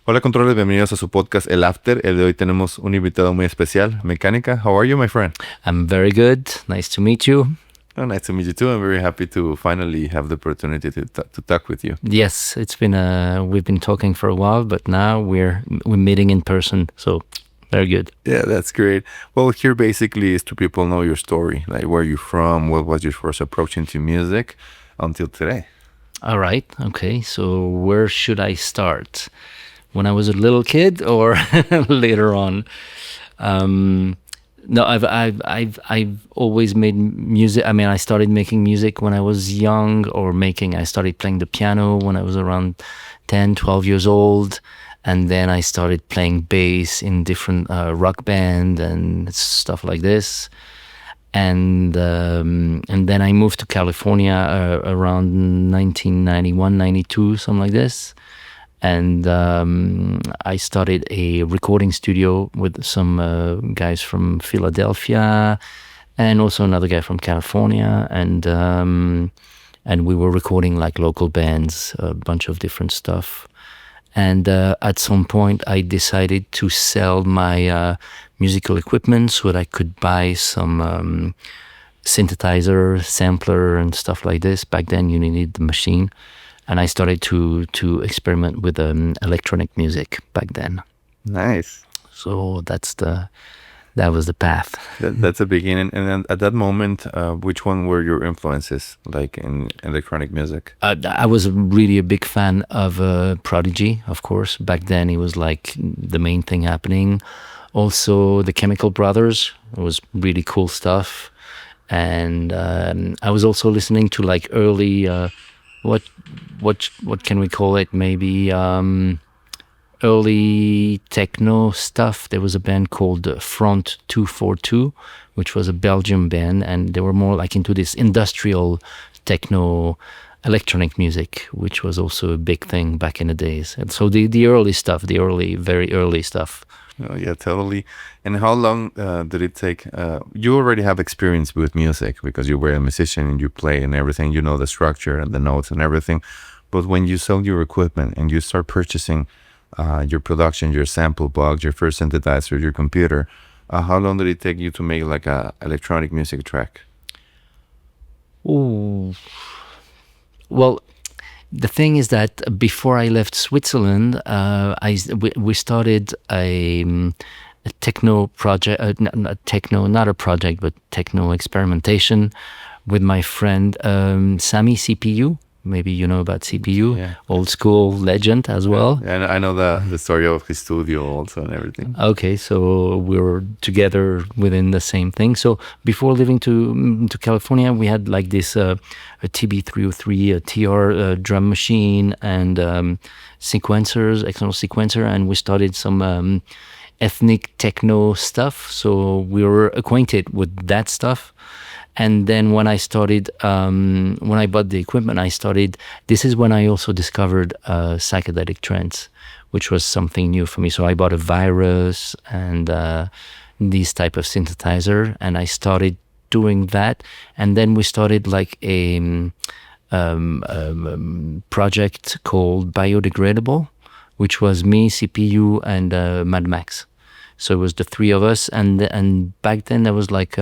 Hola controles, bienvenidos a su podcast El After. El de hoy tenemos un invitado muy especial, Mekkanikka. How are you, my friend? I'm very good. Nice to meet you. Oh, nice to meet you too. I'm very happy to finally have the opportunity to talk with you. Yes, it's been we've been talking for a while, but now we're meeting in person. So very good. Yeah, that's great. Well, here basically is to people know your story, like where you're from, what was your first approach into music until today. All right. Okay. So where should I start? When I was a little kid or later on? No, I've always made music. I mean, I started making music when I was young, I started playing the piano when I was around 10, 12 years old. And then I started playing bass in different rock band and stuff like this. And then I moved to California around 1991, 92, something like this. And I started a recording studio with some guys from Philadelphia and also another guy from California. And we were recording like local bands, a bunch of different stuff. And at some point, I decided to sell my musical equipment so that I could buy some synthesizer, sampler, and stuff like this. Back then, you needed the machine. And I started to experiment with electronic music back then. Nice. So that was the path. That's a beginning. And then at that moment, which one were your influences, like in electronic music? I was really a big fan of Prodigy, of course. Back then, it was like the main thing happening. Also, the Chemical Brothers. It was really cool stuff. And I was also listening to like early... what can we call it? Maybe early techno stuff. There was a band called Front 242, which was a Belgian band, and they were more like into this industrial techno electronic music, which was also a big thing back in the days. And so the early stuff, very early stuff. Oh, yeah, totally. And how long did it take? You already have experience with music because you were a musician and you play and everything. You know the structure and the notes and everything. But when you sell your equipment and you start purchasing your production, your sample box, your first synthesizer, your computer, how long did it take you to make like a electronic music track? Ooh. Well, the thing is that before I left Switzerland, we started a techno project, not a project, but techno experimentation with my friend Sami CPU. Maybe you know about CPU, yeah. Old school legend as well. Yeah, and I know the story of his studio also and everything. Okay, so we were together within the same thing. So before leaving to California, we had like this a TB303, a TR drum machine, and sequencers, external sequencer, and we started some ethnic techno stuff. So we were acquainted with that stuff. And then when I started, when I bought the equipment, this is when I also discovered psychedelic trance, which was something new for me. So I bought a Virus and these type of synthesizer, and I started doing that. And then we started like a project called Biodegradable, which was me, CPU, and Mad Max. So it was the three of us. And back then there was like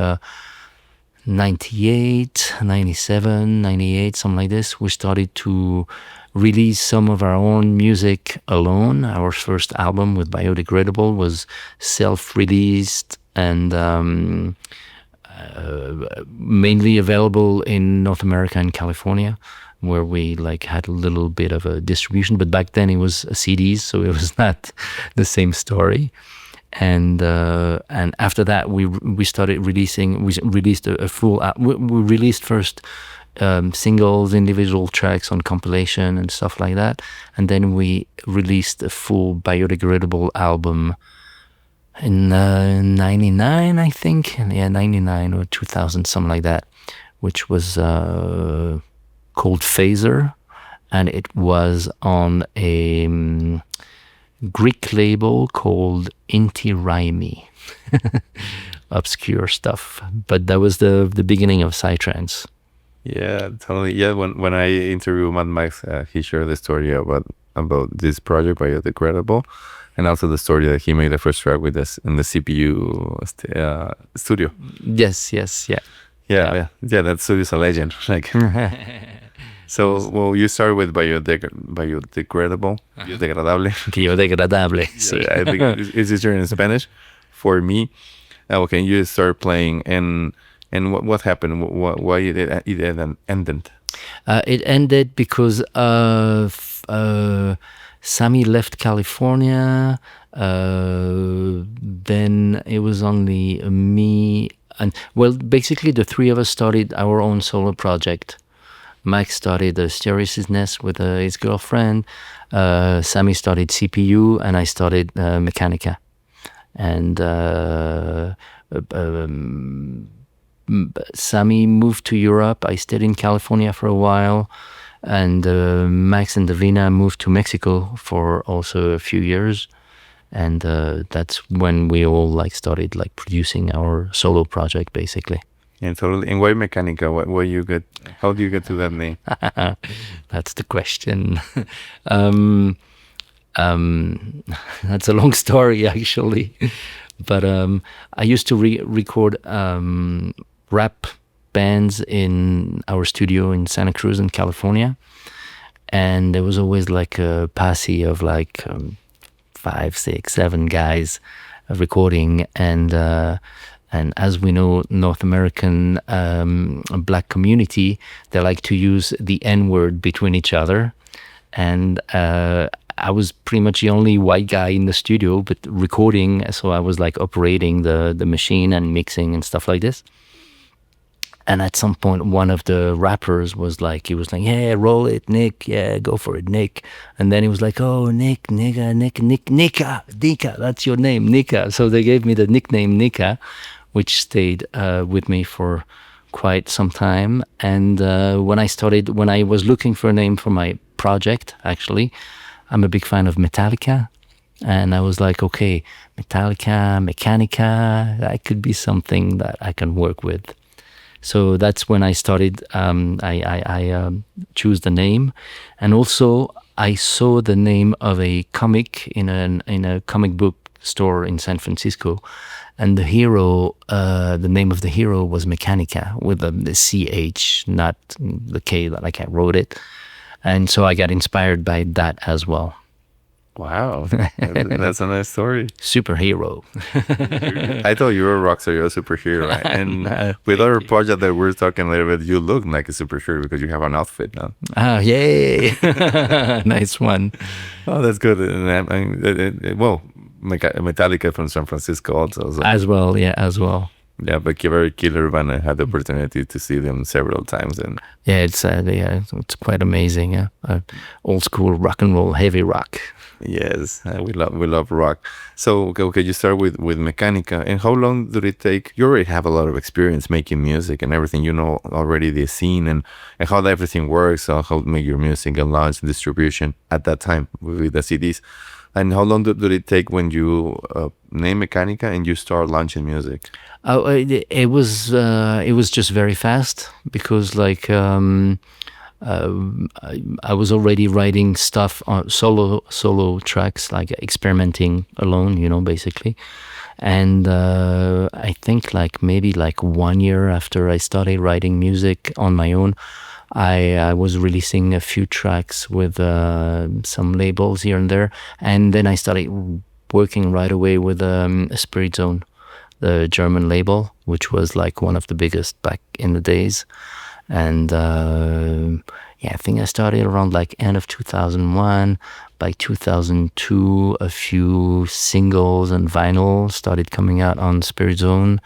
98, 97, 98, something like this. We started to release some of our own music alone. Our first album with Biodegradable was self-released and mainly available in North America and California, where we like had a little bit of a distribution. But back then it was CDs, so it was not the same story. And after that, we started releasing. We released a full. We released first singles, individual tracks on compilation and stuff like that, and then we released a full Biodegradable album in '99, I think. Yeah, '99 or 2000, something like that, which was called Phaser, and it was on a Greek label called Inti Raimi. Obscure stuff, but that was the beginning of psytrance. Yeah, totally. Yeah, when I interviewed Mad Max, he shared the story about about this project, Biodegradable, and also the story that he made the first track with us in the CPU studio. Yes, yeah. That studio's a legend. Like, so, well, you started with biodegradable, biodegradable. Biodegradable. Sí. I think it's easier in Spanish for me. Okay, you start playing, and what happened? Why it ended? It ended because Sammy left California. Then it was only me, and well, basically the three of us started our own solo project. Mike started Seriousness with his girlfriend. Sammy started CPU, and I started Mekkanikka. And Sammy moved to Europe. I stayed in California for a while, and Max and Davina moved to Mexico for also a few years. And that's when we all like started like producing our solo project, basically. Yeah, totally. And why Mekkanikka? Why you get? How do you get to that name? That's the question. That's a long story, actually. But I used to record rap bands in our studio in Santa Cruz in California, and there was always like a posse of like 5, 6, 7 guys recording, and as we know, North American black community, they like to use the N-word between each other. And I was pretty much the only white guy in the studio, but recording. So I was like operating the machine and mixing and stuff like this. And at some point, one of the rappers was like, yeah, roll it, Nick. Yeah, go for it, Nick. And then he was like, oh, Nick, nigga, Nika, that's your name, Nika. So they gave me the nickname Nika, which stayed with me for quite some time. And when I was looking for a name for my project, actually, I'm a big fan of Metallica. And I was like, okay, Metallica, Mekkanikka, that could be something that I can work with. So that's when I started, I choose the name. And also I saw the name of a comic in a comic book store in San Francisco. And the hero, the name of the hero was Mekkanikka with the CH, not the K, like I wrote it. And so I got inspired by that as well. Wow, that's a nice story. Superhero. I thought you were a rock star, you're a superhero. And with our project that we're talking a little bit, you look like a superhero because you have an outfit now. Ah, yay! Nice one. Oh, that's good. And well, Metallica from San Francisco also. So. As well. Yeah, but very killer band. I had the opportunity to see them several times, and it's quite amazing. Yeah, old school rock and roll, heavy rock. Yes, we love rock. So okay, you start with Mekkanikka, and how long did it take? You already have a lot of experience making music and everything. You know already the scene and how everything works, how to make your music and launch and distribution at that time with the CDs. And how long did it take when you name Mekkanikka and you start launching music? Oh, it was just very fast because like I was already writing stuff on solo tracks, like experimenting alone, basically. And I think like maybe like 1 year after I started writing music on my own, I was releasing a few tracks with some labels here and there, and then I started working right away with Spirit Zone, the German label, which was like one of the biggest back in the days. And I think I started around like end of 2001. By 2002, a few singles and vinyl started coming out on Spirit Zone.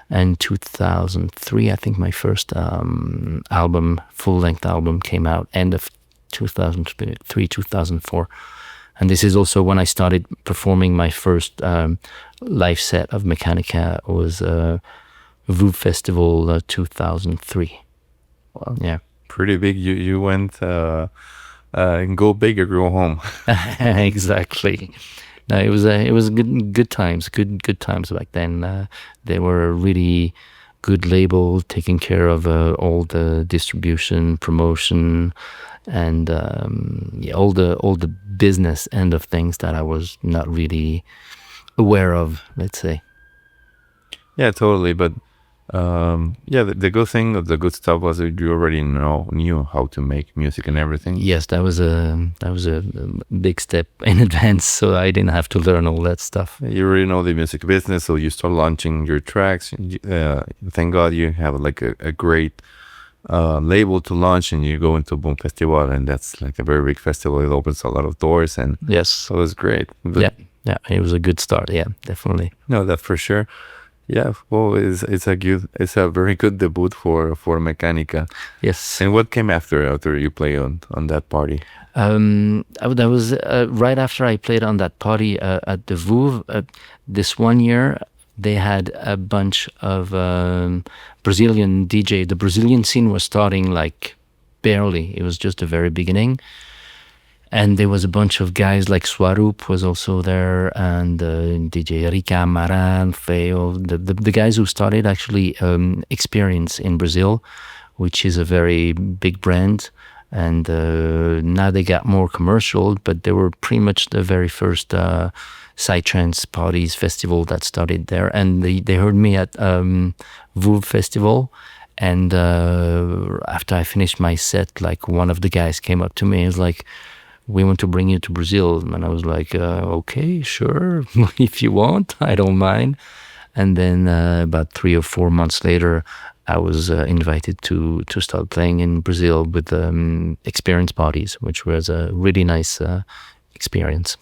And 2003, I think my first album, full-length album, came out end of 2003, 2004. And this is also when I started performing my first live set of Mekkanikka. It was VooV Festival 2003. Wow. Yeah. Pretty big. You went go big or go home. Exactly. No, it was good times, good times back then. They were a really good label, taking care of all the distribution, promotion, and yeah, all the business end of things that I was not really aware of, let's say. Yeah, totally. But yeah, the good thing of the good stuff was that you already knew how to make music and everything. Yes, that was a big step in advance, so I didn't have to learn all that stuff. You already know the music business, so you start launching your tracks. Thank God you have like a great label to launch, and you go into Boom Festival, and that's like a very big festival. It opens a lot of doors, and Yes, so it was great. But yeah, it was a good start. Yeah, definitely. no, that for sure. Yeah, well, it's a very good debut for Mekkanikka. Yes. And what came after you play on that party? That was right after I played on that party at the VooV. This one year, they had a bunch of Brazilian DJ. The Brazilian scene was starting like barely. It was just the very beginning. And there was a bunch of guys like Swarup was also there, and DJ Rica Maran, Feo, the guys who started actually Experience in Brazil, which is a very big brand. And now they got more commercial, but they were pretty much the very first psytrance parties festival that started there. And they heard me at VooV Festival. And after I finished my set, like one of the guys came up to me and was like, "We want to bring you to Brazil." And I was like, okay, sure, if you want, I don't mind. And then about 3 or 4 months later, I was invited to start playing in Brazil with experience parties, which was a really nice experience.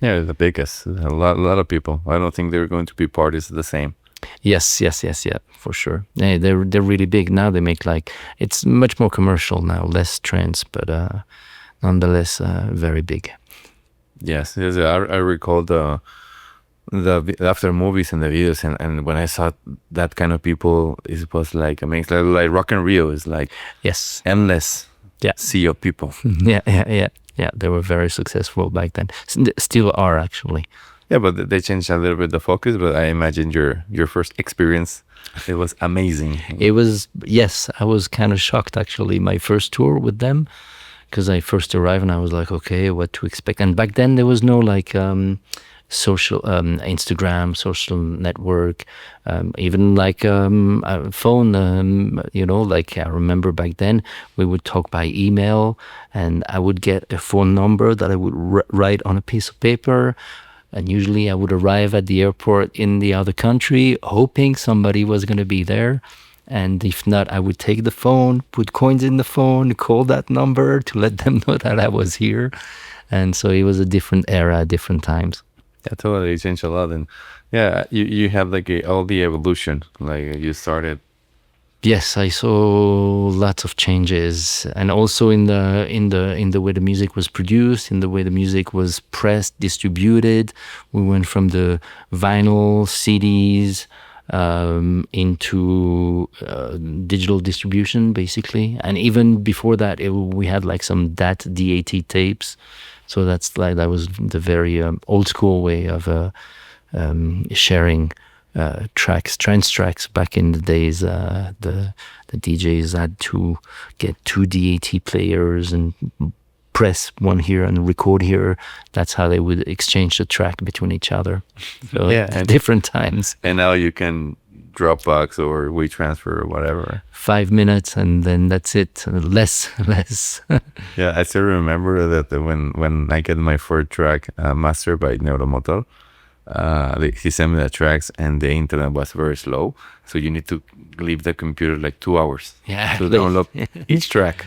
Yeah, the biggest. A lot of people. I don't think they're going to be parties the same. Yes, yeah, for sure. Yeah, they're really big now. They make like, it's much more commercial now, less trance, but nonetheless very big. Yes, I recall the after movies and the videos, and when I saw that kind of people, it was like amazing. Like Rock in Rio is like Yes. endless Yeah. sea of people. Yeah. They were very successful back then. Still are, actually. Yeah, but they changed a little bit the focus. But I imagine your first experience, it was amazing. It was, yes, I was kind of shocked, actually, my first tour with them, because I first arrived and I was like, okay, what to expect. And back then there was no like social Instagram, social network, even like a phone, like I remember back then we would talk by email, and I would get a phone number that I would write on a piece of paper. And usually I would arrive at the airport in the other country, hoping somebody was going to be there. And if not, I would take the phone, put coins in the phone, call that number to let them know that I was here. And so it was a different era, different times. Yeah, totally changed a lot. And yeah, you have like all the evolution. Like you started. Yes, I saw lots of changes, and also in the way the music was produced, in the way the music was pressed, distributed. We went from the vinyl CDs into digital distribution, basically. And even before that, we had like some DAT tapes. So that was the very old school way of sharing trance tracks. Back in the days, the DJs had to get 2 DAT players and press one here and record here. That's how they would exchange the track between each other. So Yeah, and different times. And now you can Dropbox or WeTransfer or whatever. 5 minutes and then that's it. Less. Yeah, I still remember that when I get my first track mastered by Neuromotor, he sent me the tracks and the internet was very slow, so you need to leave the computer like 2 hours to download each track.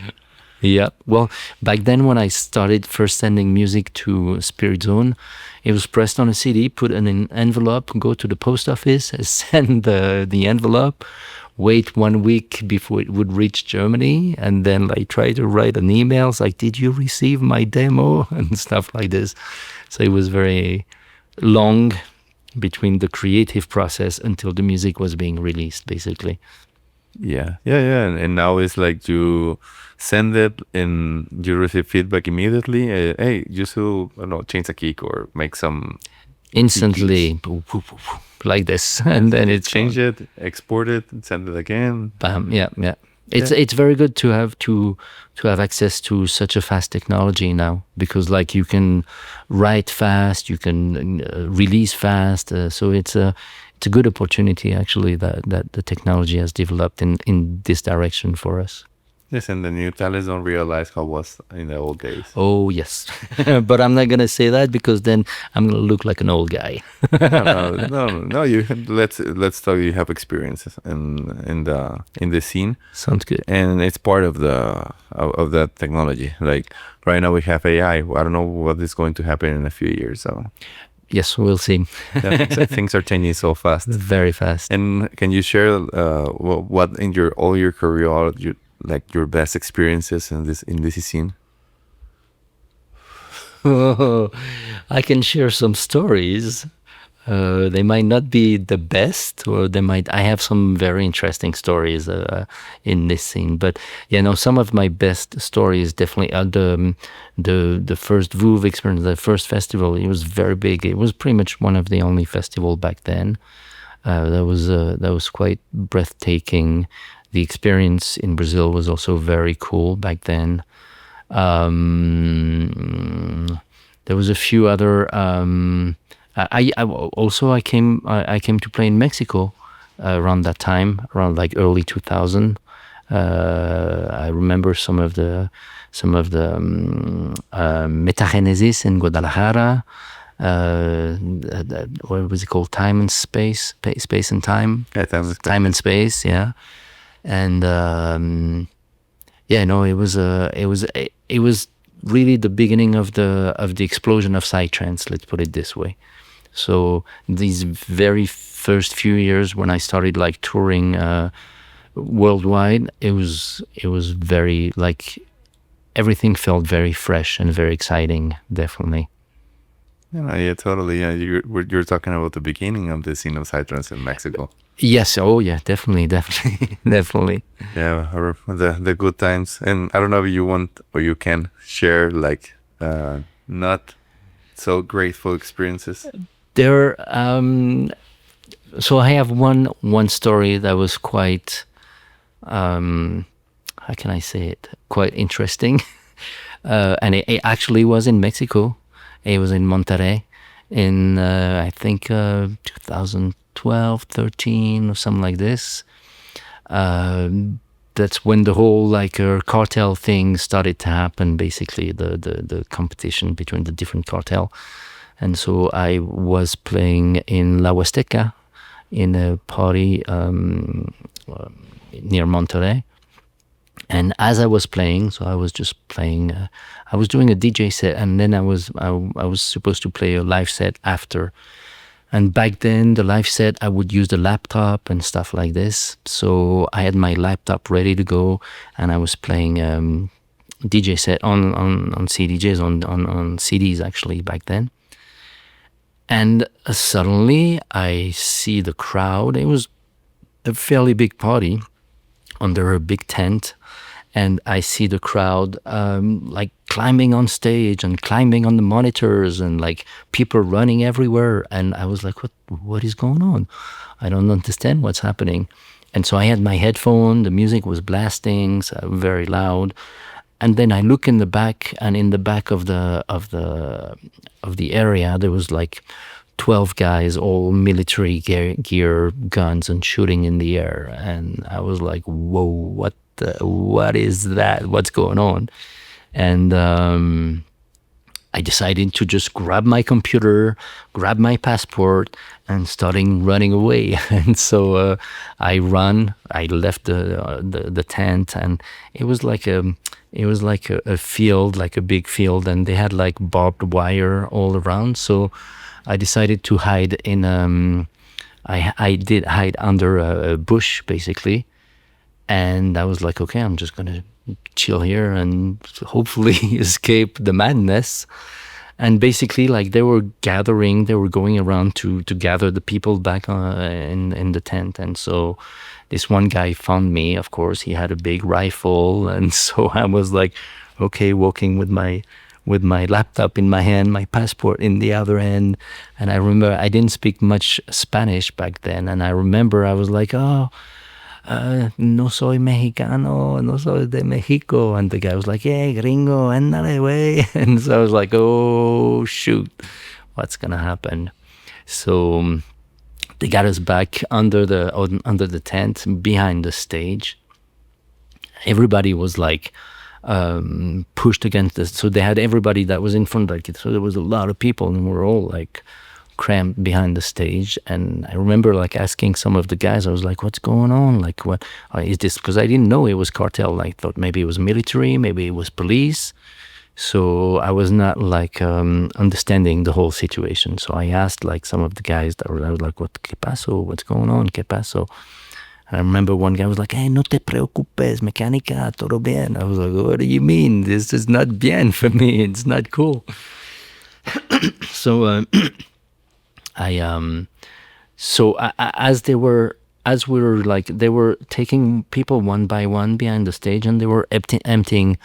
Yeah, well, back then when I started first sending music to Spirit Zone, it was pressed on a CD, put in an envelope, go to the post office, send the envelope, wait 1 week before it would reach Germany, and then like try to write an email like, "Did you receive my demo?" and stuff like this. So it was very long between the creative process until the music was being released, basically. Yeah. And now it's like you send it and you receive feedback immediately. Hey, you should, I don't know, change a kick or make some instantly, like this, and then it change it, export it, and send it again. Bam. Yeah. It's very good to have access to such a fast technology now, because like you can write fast, you can release fast, so it's a good opportunity actually that the technology has developed in this direction for us. Yes, and the new talents don't realize how it was in the old days. Oh yes, but I'm not gonna say that because then I'm gonna look like an old guy. No. You let's talk. You have experiences in the scene, Sounds good. and it's part of that technology. Like right now we have AI. I don't know what is going to happen in a few years. So Yes, we'll see. things are changing so fast, Very fast. And can you share what in all your career, like your best experiences in this scene? I can share some stories. They might not be the best, or I have some very interesting stories in this scene. But some of my best stories definitely are the first VooV experience, the first festival. It was very big. It was pretty much one of the only festival back then. That was quite breathtaking. The experience in Brazil was also very cool back then. There was a few other. I came to play in Mexico around that time, around like early 2000. I remember some of the Metagenesis in Guadalajara. What was it called? Time and Space, Space and Time. Yeah, Time and Space. Yeah, and it was really the beginning of the explosion of psytrance. Let's put it this way. So these very first few years when I started like touring worldwide, it was very like everything felt very fresh and very exciting. Definitely. Yeah, totally. Yeah, you're talking about the beginning of the scene of psytrance in Mexico. Yes. Oh, yeah. Definitely. Definitely. Yeah, the good times. And I don't know if you want or you can share like not so grateful experiences. There. So I have one story that was quite. How can I say it? Quite interesting, and it actually was in Mexico. It was in Monterrey in, I think, 2012, 13 or something like this. That's when the whole like cartel thing started to happen, basically, the competition between the different cartel. And so I was playing in La Huasteca in a party near Monterrey. And as I was playing, so I was just playing, I was doing a DJ set, and then I was supposed to play a live set after. And back then, the live set, I would use the laptop and stuff like this. So I had my laptop ready to go, and I was playing DJ set on CDJs, on CDs actually back then. And suddenly I see the crowd. It was a fairly big party under a big tent. And I see the crowd like climbing on stage and climbing on the monitors and like people running everywhere. And I was like, what is going on? I don't understand what's happening. And so I had my headphone, the music was blasting, so very loud. And then I look in the back, and in the back of the area, there was like 12 guys, all military gear, guns, and shooting in the air. And I was like, whoa, what is that? What's going on? And I decided to just grab my computer, grab my passport, and starting running away. And so I left the tent, and it was like a field, like a big field, and they had like barbed wire all around. So I decided to hide in I did hide under a bush basically. And I was like, okay, I'm just going to chill here and hopefully escape the madness. And basically, like, they were going around to gather the people back in the tent. And so this one guy found me, of course. He had a big rifle. And so I was like, okay, walking with my laptop in my hand, my passport in the other hand. And I remember I didn't speak much Spanish back then. And I remember I was like, oh, no soy mexicano, no soy de Mexico. And the guy was like, hey, gringo, ándale, güey. And so I was like, oh, shoot, what's going to happen? So they got us back under the tent behind the stage. Everybody was like pushed against this. So they had everybody that was in front, like, so there was a lot of people, and we were all like cramped behind the stage. And I remember like asking some of the guys, I was like, what's going on? Like, what is this? Because I didn't know it was cartel. I thought maybe it was military, maybe it was police. So I was not like understanding the whole situation. So I asked like some of the guys I was like, what, ¿qué pasó? What's going on? ¿Qué pasó? And I remember one guy was like, hey, no te preocupes, Mekkanika, todo bien. I was like, what do you mean? This is not bien for me. It's not cool. So as we were like, they were taking people one by one behind the stage, and they were emptying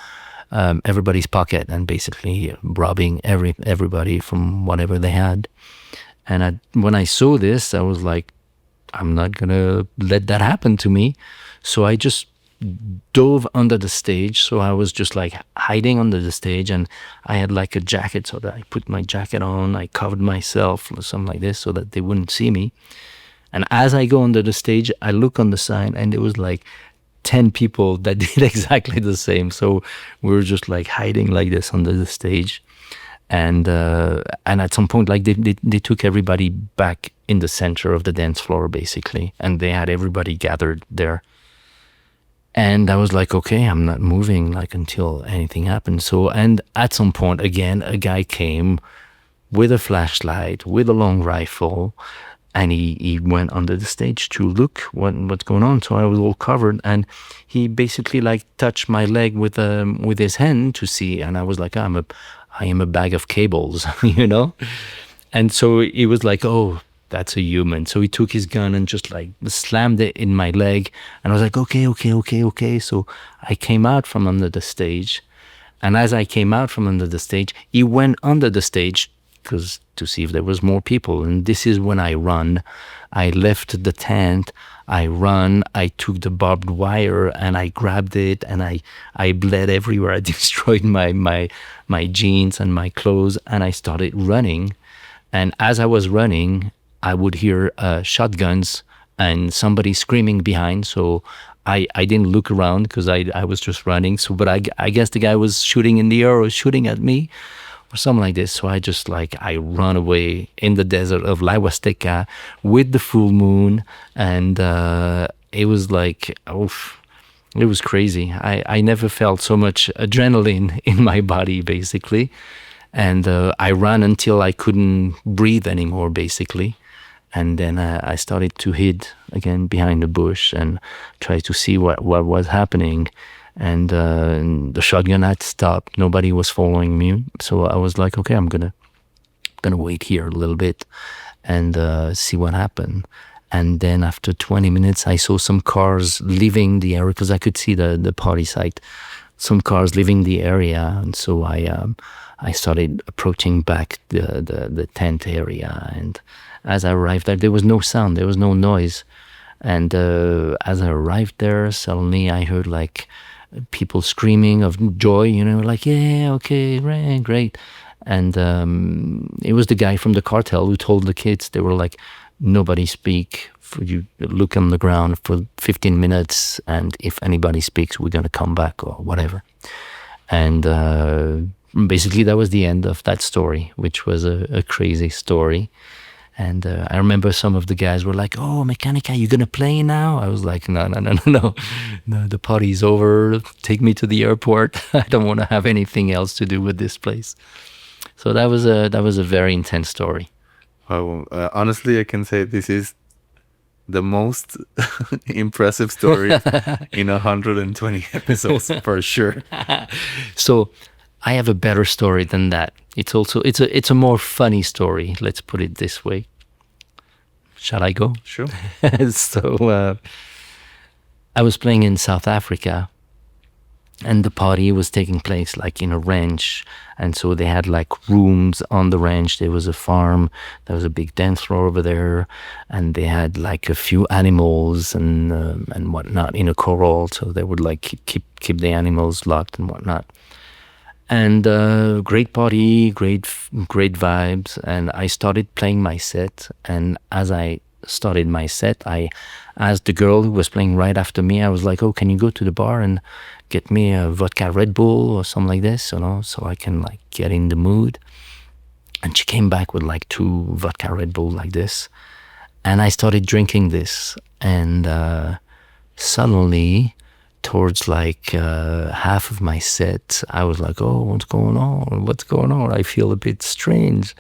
everybody's pocket and basically robbing everybody from whatever they had. And when I saw this, I was like, I'm not gonna let that happen to me. So I just dove under the stage. So I was just like hiding under the stage, and I had like a jacket, so that I put my jacket on, I covered myself or something like this so that they wouldn't see me. And as I go under the stage, I look on the side, and it was like 10 people that did exactly the same. So we were just like hiding like this under the stage. And at some point, like they took everybody back in the center of the dance floor, basically, and they had everybody gathered there. And I was like, okay, I'm not moving like until anything happens. So, and at some point, again, a guy came with a flashlight, with a long rifle, and he went under the stage to look what's going on. So I was all covered, and he basically like touched my leg with his hand to see, and I was like, I am a bag of cables, you know? And so he was like, oh, that's a human. So he took his gun and just like slammed it in my leg. And I was like, okay. So I came out from under the stage. And as I came out from under the stage, he went under the stage to see if there was more people. And this is when I run. I left the tent, I run, I took the barbed wire and I grabbed it, and I bled everywhere. I destroyed my jeans and my clothes, and I started running. And as I was running, I would hear shotguns and somebody screaming behind. So I didn't look around because I was just running. So, but I guess the guy was shooting in the air or shooting at me or something like this. So I just like, I run away in the desert of La Huasteca with the full moon. And it was like, oof, it was crazy. I never felt so much adrenaline in my body, basically. And I ran until I couldn't breathe anymore, basically. And then I started to hide again behind the bush and try to see what was happening. And the shotgun had stopped. Nobody was following me. So I was like, okay, I'm gonna wait here a little bit and see what happened. And then after 20 minutes, I saw some cars leaving the area because I could see the party site. Some cars leaving the area, and so I started approaching back the tent area. And as I arrived there was no sound, there was no noise. And as I arrived there, suddenly I heard like people screaming of joy, you know, like, yeah, okay, right, great. And it was the guy from the cartel who told the kids, they were like, nobody speak, for you look on the ground for 15 minutes, and if anybody speaks, we're going to come back or whatever. And basically that was the end of that story, which was a crazy story. And I remember some of the guys were like, oh, Mekkanikka, you going to play now? I was like, no, the party's over. Take me to the airport. I don't want to have anything else to do with this place. So that was a very intense story. Well, honestly, I can say this is the most impressive story in 120 episodes for sure. So I have a better story than that. It's a more funny story. Let's put it this way. Shall I go? Sure. So I was playing in South Africa, and the party was taking place like in a ranch, and so they had like rooms on the ranch. There was a farm, there was a big dance floor over there, and they had like a few animals and whatnot in a corral, so they would like keep the animals locked and whatnot. And great party, great vibes. And I started playing my set, and as I started my set, I asked the girl who was playing right after me, I was like, oh, can you go to the bar and get me a vodka Red Bull or something like this, you know, so I can like get in the mood. And she came back with like 2 vodka Red Bull like this, and I started drinking this, and suddenly towards like half of my set, I was like, oh, what's going on, I feel a bit strange.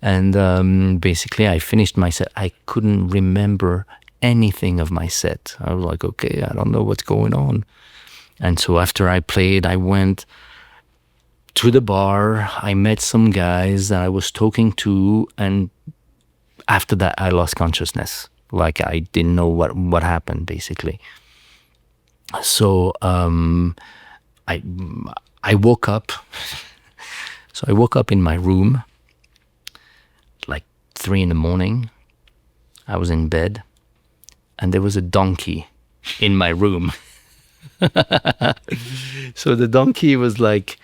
And basically I finished my set. I couldn't remember anything of my set. I was like, okay, I don't know what's going on. And so after I played, I went to the bar, I met some guys that I was talking to, and after that I lost consciousness. Like I didn't know what happened, basically. So I woke up. So I woke up in my room, like 3 a.m. I was in bed, and there was a donkey in my room. So the donkey was like,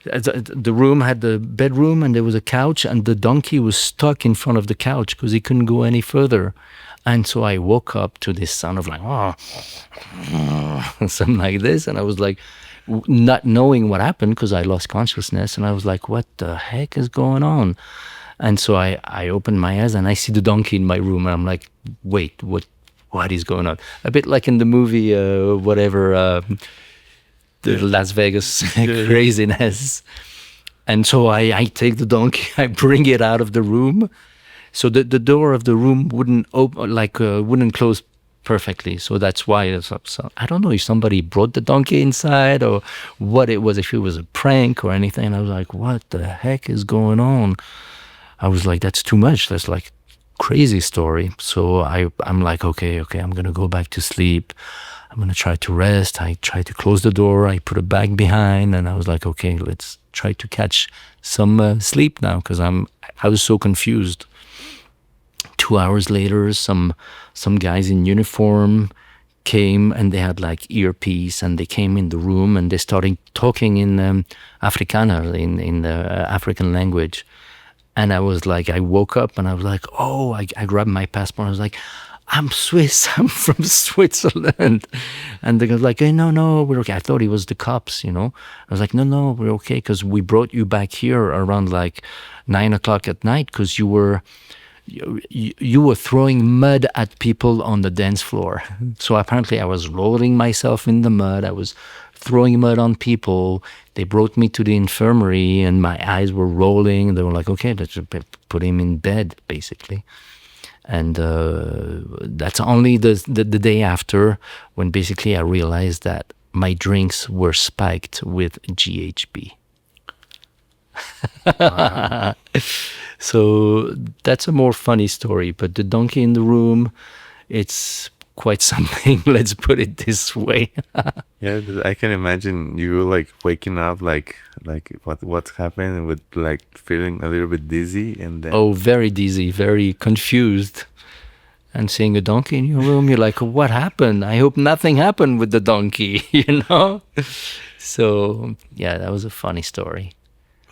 the room had the bedroom, and there was a couch, and the donkey was stuck in front of the couch because he couldn't go any further. And so I woke up to this sound of like, oh, something like this. And I was like, not knowing what happened because I lost consciousness. And I was like, what the heck is going on? And so I opened my eyes and I see the donkey in my room. And I'm like, wait, what is going on? A bit like in the movie, the Las Vegas craziness. And so I take the donkey, I bring it out of the room. So the door of the room wouldn't open, wouldn't close perfectly. So that's why so I don't know if somebody brought the donkey inside or what it was, if it was a prank or anything. I was like, what the heck is going on? I was like, that's too much. That's like crazy story. So I'm like, okay, I'm going to go back to sleep. I'm going to try to rest. I tried to close the door. I put a bag behind, and I was like, okay, let's try to catch some sleep now, because I was so confused. 2 hours later, some guys in uniform came, and they had like earpiece, and they came in the room and they started talking in Afrikaner, in the African language. And I was like, I woke up and I was like, oh, I grabbed my passport. I was like, I'm Swiss. I'm from Switzerland. And they go like, hey, no, we're okay. I thought it was the cops, you know. I was like, no, we're okay, because we brought you back here around like 9 o'clock at night because you were throwing mud at people on the dance floor. So apparently I was rolling myself in the mud. I was throwing mud on people. They brought me to the infirmary and my eyes were rolling. They were like, okay, let's put him in bed, basically. And that's only the day after, when basically I realized that my drinks were spiked with GHB. Wow. So that's a more funny story. But the donkey in the room, it's quite something. Let's put it this way. Yeah, I can imagine you like waking up like what's happened, with like feeling a little bit dizzy, and then very dizzy, very confused, and seeing a donkey in your room, you're like, what happened? I hope nothing happened with the donkey, you know? So yeah, that was a funny story.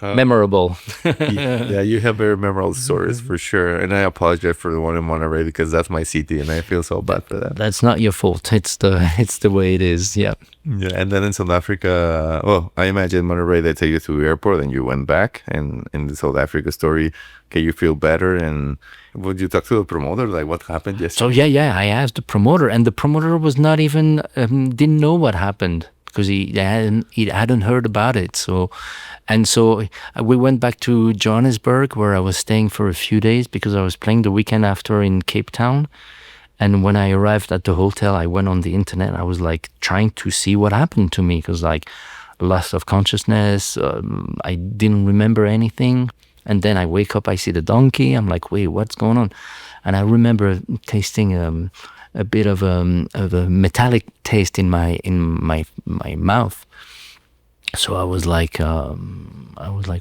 Memorable. Yeah, you have very memorable stories for sure. And I apologize for the one in Monterrey, because that's my city and I feel so bad for that. That's not your fault. It's the way it is. Yeah. Yeah. And then in South Africa, I imagine Monterrey, they take you to the airport and you went back. And in the South Africa story, okay, you feel better. And would you talk to the promoter? Like, what happened yesterday? So yeah, I asked the promoter, and the promoter was not even, didn't know what happened, because he hadn't heard about it. So we went back to Johannesburg, where I was staying for a few days because I was playing the weekend after in Cape Town. And when I arrived at the hotel, I went on the internet. I was like trying to see what happened to me, because like loss of consciousness, I didn't remember anything. And then I wake up, I see the donkey. I'm like, wait, what's going on? And I remember tasting a bit of a metallic taste in my mouth. So I was like,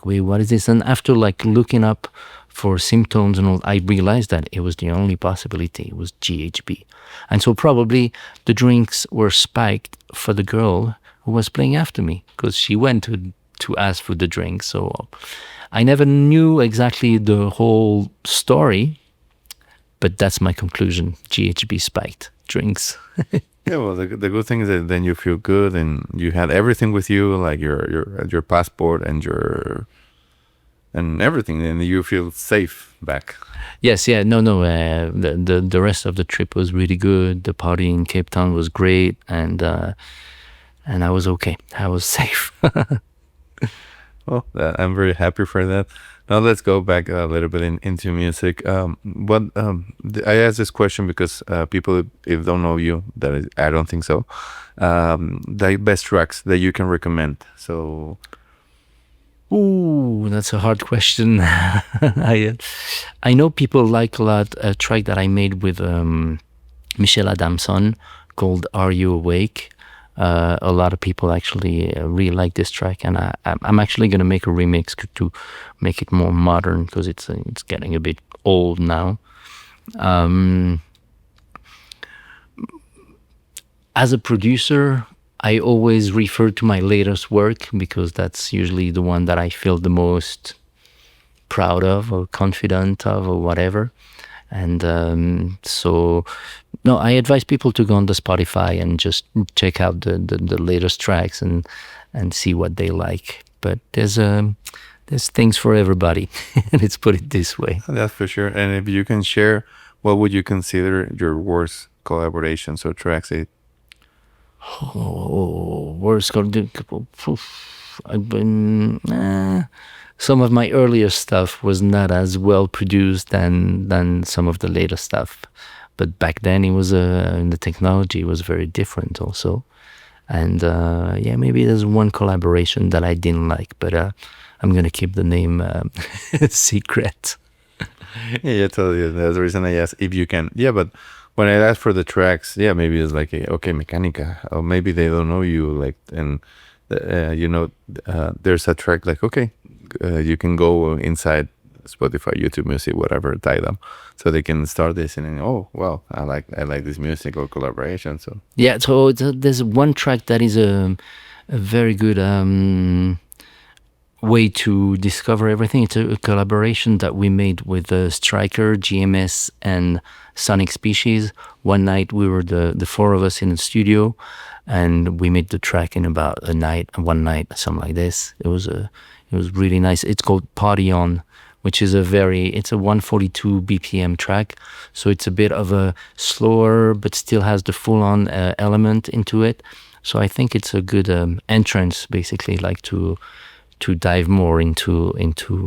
wait, what is this? And after like looking up for symptoms and all, I realized that it was the only possibility. It was GHB. And so probably the drinks were spiked for the girl who was playing after me, because she went to ask for the drink. So I never knew exactly the whole story, but that's my conclusion. GHB spiked drinks. Yeah, well, the good thing is that then you feel good and you had everything with you, like your passport and your and everything, and you feel safe back. Yes, yeah, no. The rest of the trip was really good. The party in Cape Town was great, and I was okay. I was safe. Well, I'm very happy for that. Now let's go back a little bit into music. I asked this question because people, if don't know you, I don't think so. The best tracks that you can recommend. So, Ooh, that's a hard question. I know people like a lot a track that I made with Michel Adamson called "Are You Awake?" A lot of people actually really like this track, and I'm actually going to make a remix to make it more modern, because it's getting a bit old now. As a producer, I always refer to my latest work, because that's usually the one that I feel the most proud of or confident of or whatever. And so, no, I advise people to go on the Spotify and just check out the latest tracks and see what they like. But there's things for everybody. Let's put it this way. that's for sure. And if you can share, what would you consider your worst collaborations or tracks? Oh, worst. I've been. Some of my earlier stuff was not as well produced than some of the later stuff, but back then it was the technology was very different also, and yeah, maybe there's one collaboration that I didn't like, but I'm gonna keep the name secret. Yeah, totally. That's the reason I asked if you can. Yeah, but when I asked for the tracks, yeah, maybe it's like, okay, Mekkanikka, or maybe they don't know you, like, and there's a track like, okay, you can go inside Spotify, YouTube Music, whatever, tie them, so they can start listening. Oh, well, I like this music or collaboration. So Yeah, so there's one track that is a very good way to discover everything. It's a collaboration that we made with Striker, GMS, and Sonic Species. One night we were the four of us in the studio, and we made the track in about one night, something like this. It was really nice. It's called Party On, which is it's a 142 BPM track. So it's a bit of a slower, but still has the full-on element into it. So I think it's a good entrance, basically, like to dive more into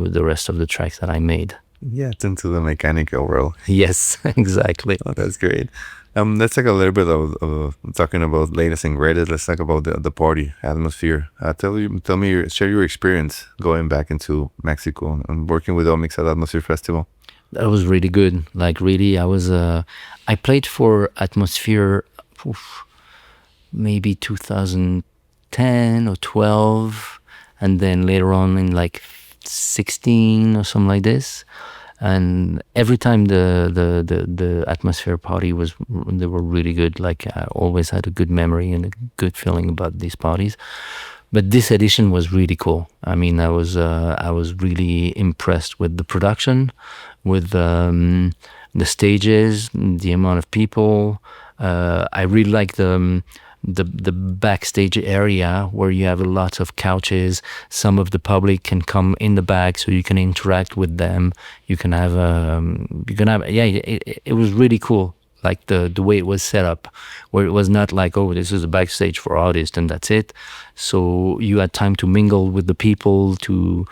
the rest of the tracks that I made. yeah, it's into the mechanical world. Yes, exactly. Oh, that's great. Let's talk a little bit of talking about latest and greatest. Let's talk about the party atmosphere. Share your experience going back into Mexico and working with Ommix at Atmosphere Festival. That was really good. Like really, I played for Atmosphere, maybe 2010 or 12, and then later on in like 16 or something like this. And every time the Atmosphere party they were really good. Like I always had a good memory and a good feeling about these parties. But this edition was really cool. I mean, I was really impressed with the production, with the stages, the amount of people. I really like the backstage area where you have lots of couches. Some of the public can come in the back, so you can interact with them. You can have it was really cool. Like the way it was set up, where it was not like, oh, this is a backstage for artists and that's it. So you had time to mingle with the people, to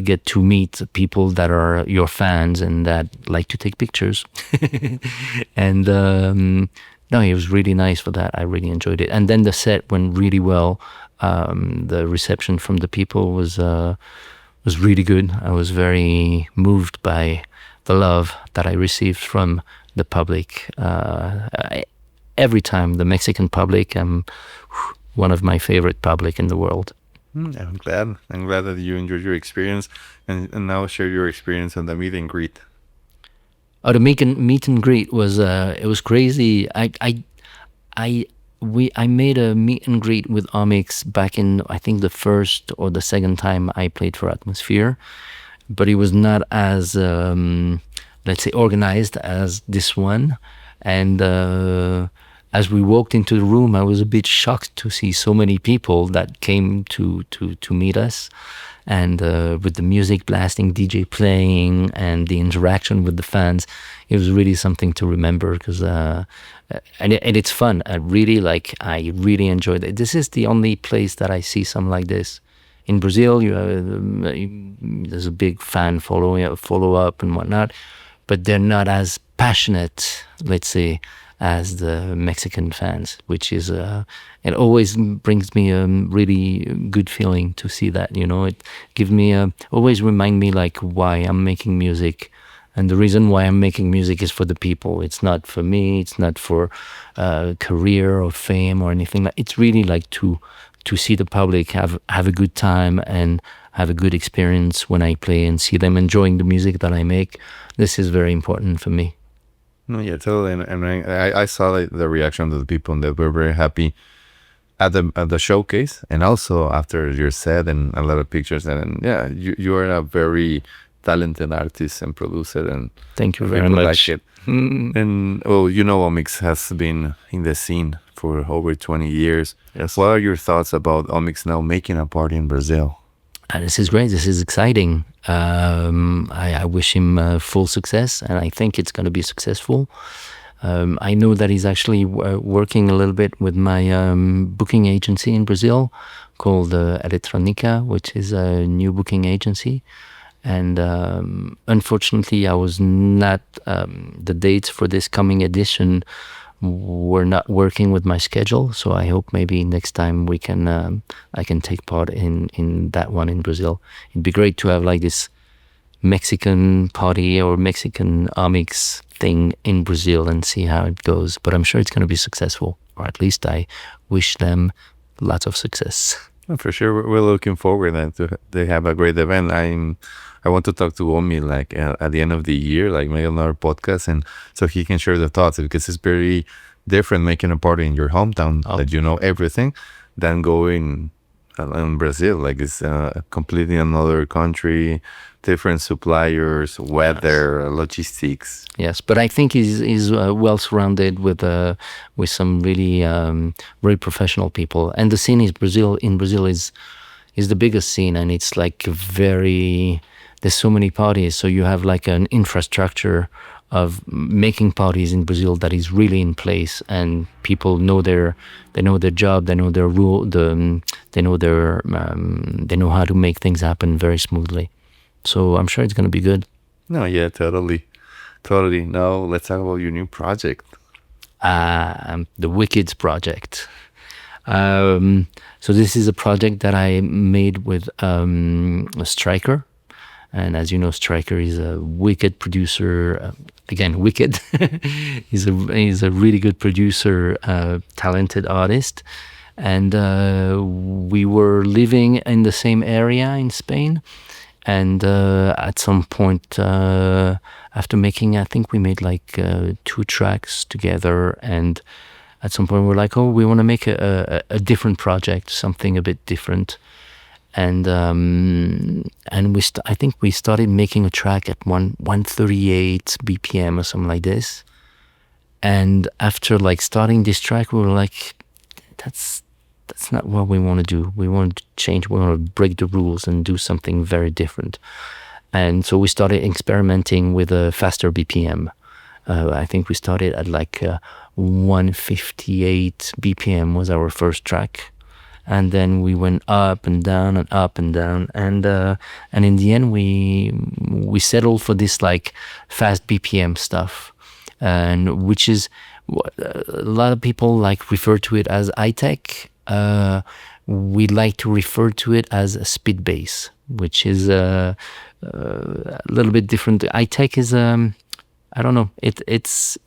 get to meet people that are your fans and that like to take pictures. And no, it was really nice for that. I really enjoyed it. And then the set went really well. The reception from the people was really good. I was very moved by the love that I received from the public. Every time, the Mexican public, one of my favorite public in the world. I'm glad. I'm glad that you enjoyed your experience, and now share your experience on the meet and greet. Oh, the meet and greet was it was crazy. I made a meet and greet with Ommix back in, I think, the first or the second time I played for Atmosphere, but it was not as let's say organized as this one. And as we walked into the room, I was a bit shocked to see so many people that came to meet us, and with the music blasting, DJ playing, and the interaction with the fans, it was really something to remember. Because and it's fun. I really enjoyed it. This is the only place that I see something like this. In Brazil, there's a big fan follow up and whatnot, but they're not as passionate, let's say, as the Mexican fans, which is it always brings me a really good feeling to see that. It gives me always remind me like why I'm making music, and the reason why I'm making music is for the people. It's not for me. It's not for career or fame or anything. It's really like to see the public have a good time and have a good experience when I play, and see them enjoying the music that I make. This is very important for me. No, yeah, totally. And I saw the reaction of the people, and they were very happy at the showcase, and also after your set, and a lot of pictures. And yeah, you are a very talented artist and producer, and thank you very people much. like it. And Ommix has been in the scene for over 20 years. Yes. What are your thoughts about Ommix now making a party in Brazil? This is great. This is exciting. I wish him full success, and I think it's going to be successful. I know that he's actually working a little bit with my booking agency in Brazil called Mekkanikka, which is a new booking agency. And unfortunately, I was not, the dates for this coming edition were not working with my schedule. So I hope maybe next time I can take part in that one in Brazil. It'd be great to have like this Mexican party or Mexican Ommix thing in Brazil and see how it goes. But I'm sure it's going to be successful, or at least I wish them lots of success. For sure, we're looking forward to they have a great event. I want to talk to Omi like at the end of the year, like make another podcast, and so he can share the thoughts, because it's very different making a party in your hometown that you know everything than going in Brazil. Like it's completely another country, different suppliers, weather, logistics. Yes, but I think he's well surrounded with some really very professional people, and the scene in Brazil is the biggest scene, and it's like there's so many parties, so you have like an infrastructure of making parties in Brazil that is really in place, and people know their job, they know their rule, they know how to make things happen very smoothly. So I'm sure it's going to be good. No, yeah, totally. Now let's talk about your new project. The Wikidz project. So this is a project that I made with a Striker. And as you know, Striker is a wicked producer. Again, wicked. He's a really good producer, talented artist. And we were living in the same area in Spain. And at some point, after making, I think we made like 2 tracks together. And at some point, we're like, oh, we want to make a different project, something a bit different. And I think we started making a track at 138 BPM or something like this. And after like starting this track, we were like, that's not what we want to do. We want to change. We want to break the rules and do something very different. And so we started experimenting with a faster BPM. I think we started at like 158 BPM was our first track. And then we went up and down and up and down, and in the end we settled for this like fast BPM stuff, and which is a lot of people like refer to it as high-tech. We like to refer to it as a speed bass, which is a little bit different. High-tech is I don't know. It's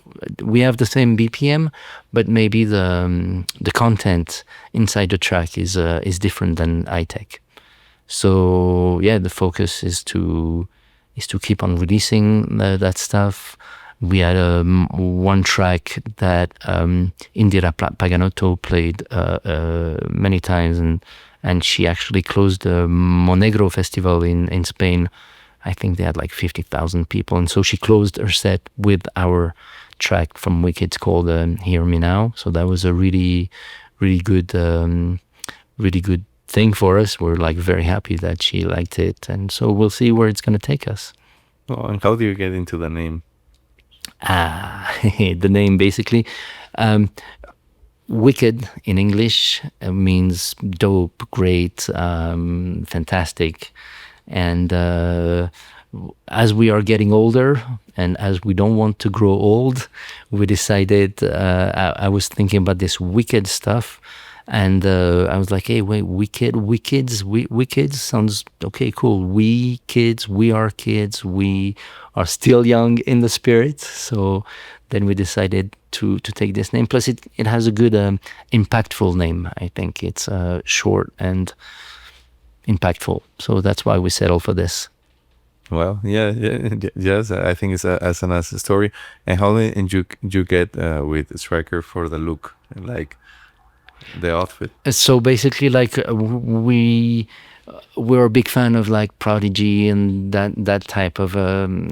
we have the same BPM, but maybe the content inside the track is different than iTech. So yeah, the focus is to keep on releasing that stuff. We had one track that Indira Paganotto played many times, and she actually closed the Monegro festival in Spain. I think they had like 50,000 people, and so she closed her set with our track from Wikidz called "Hear Me Now." So that was a really good thing for us. We're like very happy that she liked it, and so we'll see where it's going to take us. Oh, and how do you get into the name? The name basically, wicked in English means dope, great, fantastic. And as we are getting older and as we don't want to grow old, we decided, I was thinking about this wicked stuff. And I was like, hey, wait, Wikidz sounds okay, cool. We kids, we are kids, we are still young in the spirit. So then we decided to take this name. Plus, it has a good, impactful name. I think it's short and impactful. So that's why we settled for this. Well, yes, I think it's as a nice story. And how did you get with Striker for the look, like the outfit? So basically, like we're a big fan of like Prodigy and that type of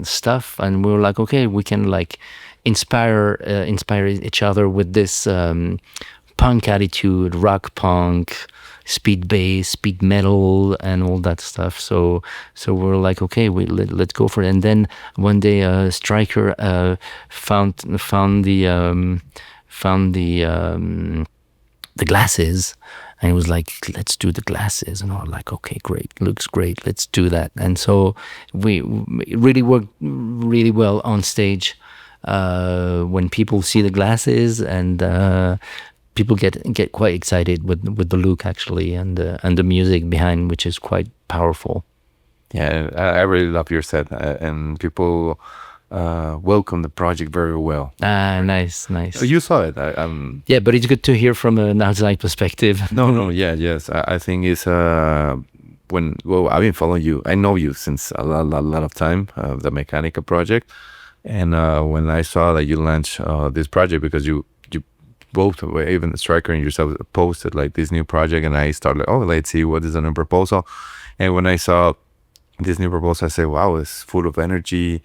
stuff, and we were like, okay, we can like inspire each other with this punk attitude, rock punk, speed bass, speed metal, and all that stuff. So we're like, okay, let's go for it. And then one day, Striker found the glasses, and he was like, let's do the glasses. And I was like, okay, great, looks great, let's do that. And so we really worked really well on stage when people see the glasses, and people get quite excited with the look actually, and the music behind, which is quite powerful. Yeah, I really love your set, and people welcome the project very well. Nice. You saw it. Yeah, but it's good to hear from an outside perspective. Yes. I think it's I've been following you. I know you since a lot of time, the Mekkanikka project, and when I saw that you launched this project, because you both, even the Striker and yourself, posted like this new project, and I started like, oh, let's see what is the new proposal. And when I saw this new proposal, I said, wow, it's full of energy.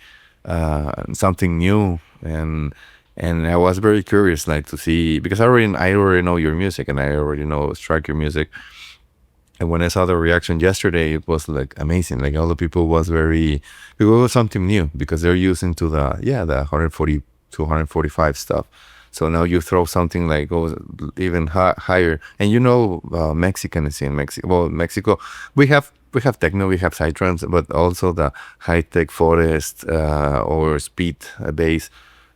Something new, and I was very curious, like, to see, because I already know your music, and I already know Striker music. And when I saw the reaction yesterday, it was like amazing. Like all the people it was something new, because they're using to the 140 to 145 stuff. So now you throw something like goes even higher, and Mexican scene, Mexico, we have techno, we have psytrance, but also the high-tech forest or speed bass,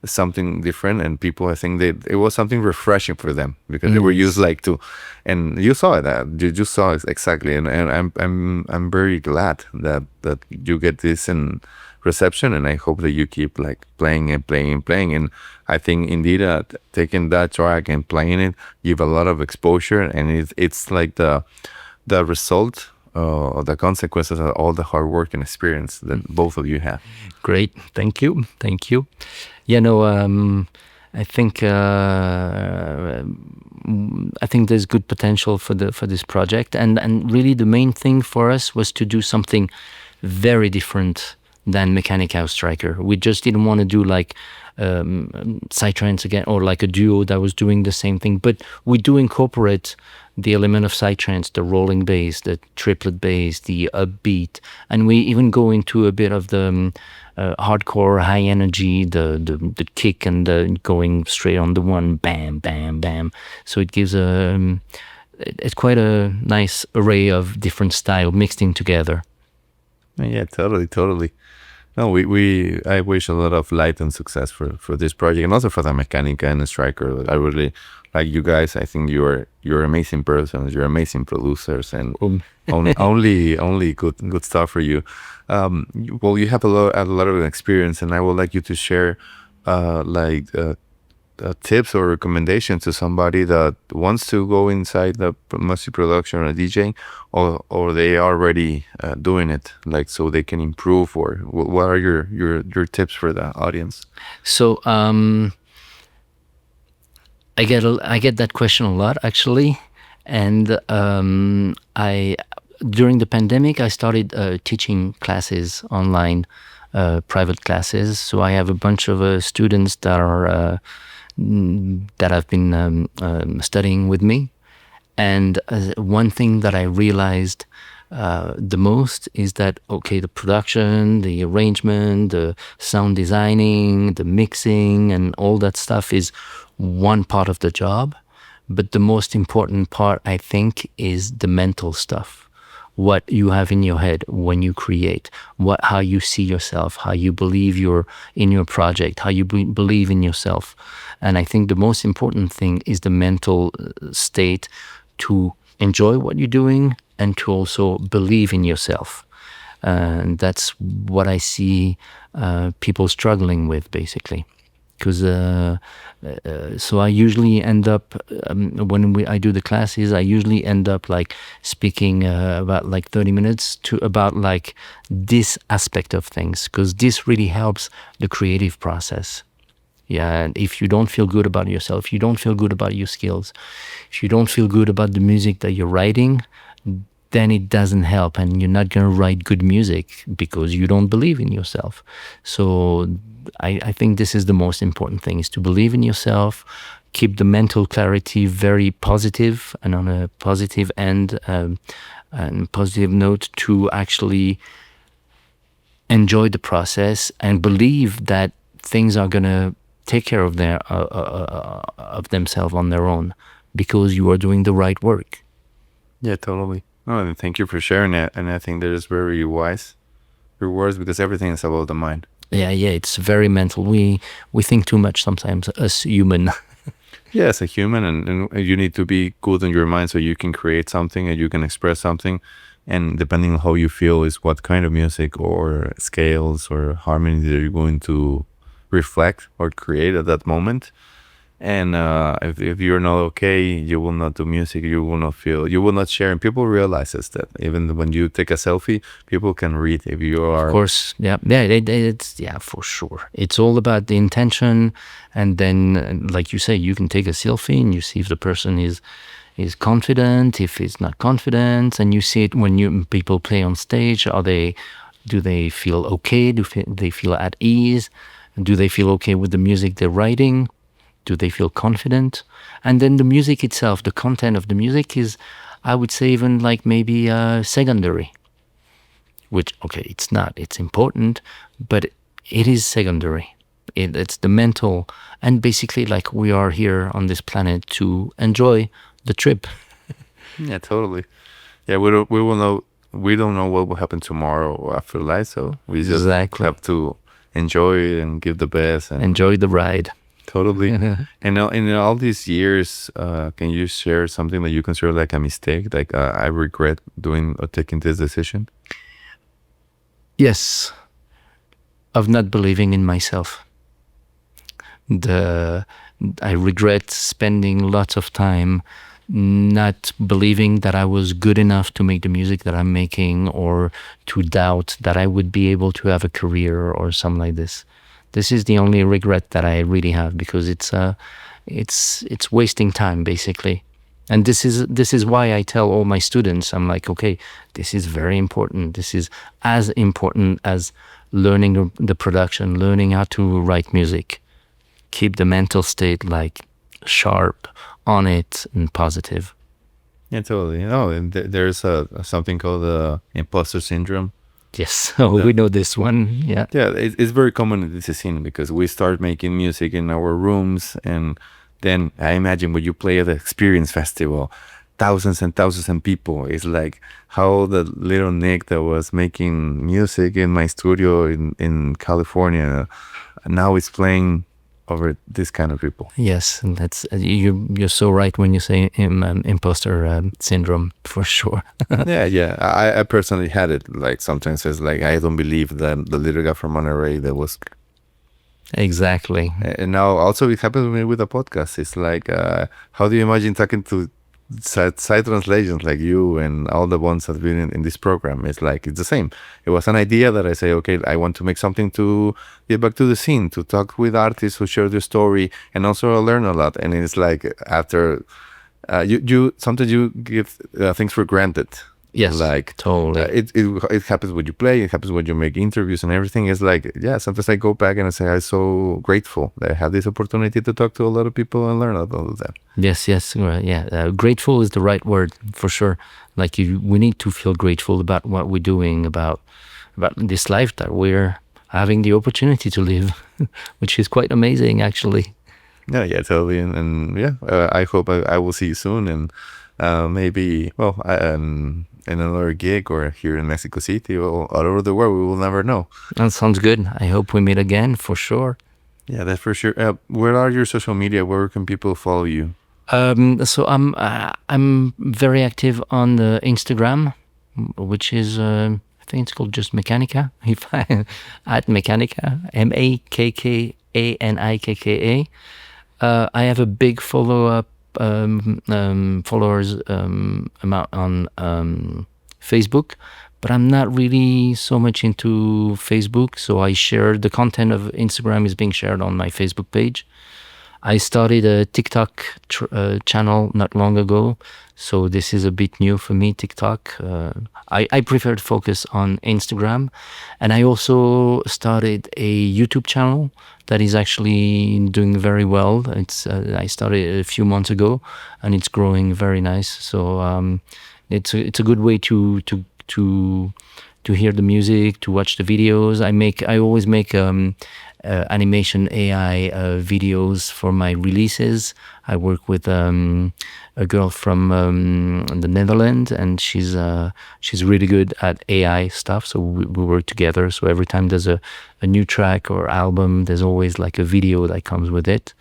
something different. And people, I think it was something refreshing for them, because they were used and you saw it. You just saw it exactly, and I'm very glad that you get this in reception, and I hope that you keep like playing. And I think indeed taking that track and playing it give a lot of exposure, and it's like the result. The consequences of all the hard work and experience that both of you have. Great, thank you. Yeah, no, I think there's good potential for this project, and really the main thing for us was to do something very different than Mekkanikka Striker. We just didn't want to do like psytrance again, or like a duo that was doing the same thing, but we do incorporate the element of psytrance, the rolling bass, the triplet bass, the upbeat, and we even go into a bit of the hardcore, high energy, the kick, and the going straight on the one, bam, bam, bam. So it gives it's quite a nice array of different style mixed in together. Yeah, totally. No, I wish a lot of light and success for this project, and also for the Mekkanikka and the Striker. I really like you guys. I think you're amazing persons. You're amazing producers, and only good stuff for you. Well, you have a lot of experience, and I would like you to share, like tips or recommendations to somebody that wants to go inside the music production or DJing, or they are already doing it, like, so they can improve, or what are your tips for the audience? So I get that question a lot, actually, and I during the pandemic I started teaching classes online, private classes. So I have a bunch of students that are that have been studying with me, and one thing that I realized the most is that, okay, the production, the arrangement, the sound designing, the mixing, and all that stuff is one part of the job. But the most important part, I think, is the mental stuff. What you have in your head when you create, how you see yourself, how you believe you're in your project, how you believe in yourself. And I think the most important thing is the mental state to enjoy what you're doing and to also believe in yourself. And that's what I see people struggling with, basically. Because so I usually end up when I do the classes, I usually end up like speaking about like 30 minutes to about like this aspect of things, because this really helps the creative process. Yeah, and if you don't feel good about yourself, if you don't feel good about your skills, if you don't feel good about the music that you're writing, then it doesn't help, and you're not going to write good music because you don't believe in yourself. So I think this is the most important thing, is to believe in yourself, keep the mental clarity very positive, and on a positive end and positive note, to actually enjoy the process and believe that things are going to take care of themselves on their own, because you are doing the right work. Yeah, totally. Oh, and thank you for sharing that. And I think that is very wise words, because everything is about the mind. Yeah, it's very mental. We think too much sometimes as human. Yeah, as a human, and you need to be good in your mind so you can create something and you can express something. And depending on how you feel is what kind of music or scales or harmony that you're going to reflect or create at that moment. And if you're not okay, you will not do music, you will not feel, you will not share. And people realizes that even when you take a selfie, people can read if you are. Of course, it's for sure. It's all about the intention, and then, like you say, you can take a selfie and you see if the person is confident, if he's not confident, and you see it when people play on stage. Do they feel okay? Do they feel at ease? Do they feel okay with the music they're writing? Do they feel confident? And then the music itself, the content of the music is, I would say, even like maybe secondary. Which, okay, it's not. It's important, but it is secondary. It's the mental, and basically, like, we are here on this planet to enjoy the trip. Yeah, totally. Yeah, we don't know what will happen tomorrow or after life, so we just have to enjoy it and give the best and enjoy the ride. Totally. And now, in all these years, can you share something that you consider like a mistake, like I regret doing or taking this decision? Yes, of not believing in myself. I regret spending lots of time not believing that I was good enough to make the music that I'm making, or to doubt that I would be able to have a career or something like this. This is the only regret that I really have, because it's wasting time, basically. And this is why I tell all my students, I'm like, okay, this is very important. This is as important as learning the production, learning how to write music. Keep the mental state like sharp, on it, and positive. Yeah, totally. Oh, and there's something called the imposter syndrome. Yes, we know this one. Yeah, it's very common in this scene, because we start making music in our rooms, and then I imagine when you play at the Experience Festival, thousands and thousands of people. It's like how the little Nick that was making music in my studio in California, now is playing over this kind of people. Yes, and that's you're so right when you say imposter syndrome, for sure. Yeah. I personally had it. Like sometimes it's like I don't believe that the little guy from Monterrey that was. Exactly. And now also it happens with me with the podcast. It's like how do you imagine talking to side translations like you and all the ones that have been in this program? It's like it's the same. It was an idea that I say, okay, I want to make something to get back to the scene, to talk with artists who share their story, and also learn a lot. And it's like after you sometimes you give things for granted. Yes, like totally. It happens when you play. It happens when you make interviews and everything. It's like, yeah, sometimes I go back and I say I'm so grateful that I have this opportunity to talk to a lot of people and learn about them. Yes, yeah. Grateful is the right word, for sure. Like we need to feel grateful about what we're doing, about this life that we're having the opportunity to live, which is quite amazing, actually. Yeah, totally. And yeah, I hope I will see you soon, and maybe, well, in another gig or here in Mexico City or all over the world. We will never know. That sounds good. I hope we meet again, for sure. Yeah, that's for sure. Where are your social media? Where can people follow you? So I'm very active on the Instagram, which is I think it's called just Mekkanikka. At Mekkanikka, Mekkanikka. I have a big followers amount on Facebook, but I'm not really so much into Facebook. So I share the content of Instagram is being shared on my Facebook page. I started a TikTok channel not long ago, so this is a bit new for me, TikTok. I prefer to focus on Instagram, and I also started a YouTube channel that is actually doing very well. It's I started a few months ago, and it's growing very nice. So it's a good way to hear the music, to watch the videos. I always make animation AI videos for my releases. I work with a girl from the Netherlands, and she's really good at AI stuff. So we work together. So every time there's a new track or album, there's always like a video that comes with it.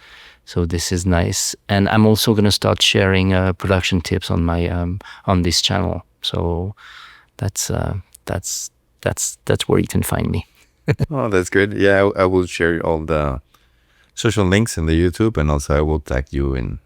So this is nice. And I'm also gonna start sharing production tips on my on this channel. So that's where you can find me. Oh, that's good. Yeah, I will share all the social links in the YouTube, and also I will tag you in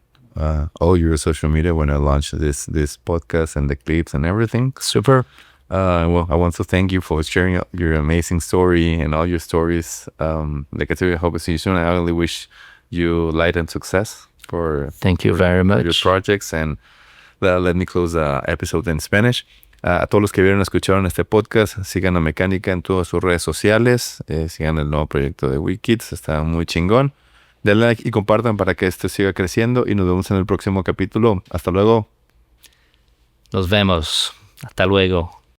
all your social media when I launch this podcast and the clips and everything. Super. Well, I want to thank you for sharing your amazing story and all your stories. Like I tell you, I hope to see you soon. I only wish you light and success for thank you very much your projects. And let me close the episode in Spanish. A todos los que vieron, escucharon este podcast, sigan a Mekkanikka en todas sus redes sociales, sigan el nuevo proyecto de Wikidz, está muy chingón. Denle like y compartan para que esto siga creciendo, y nos vemos en el próximo capítulo. Hasta luego. Nos vemos. Hasta luego.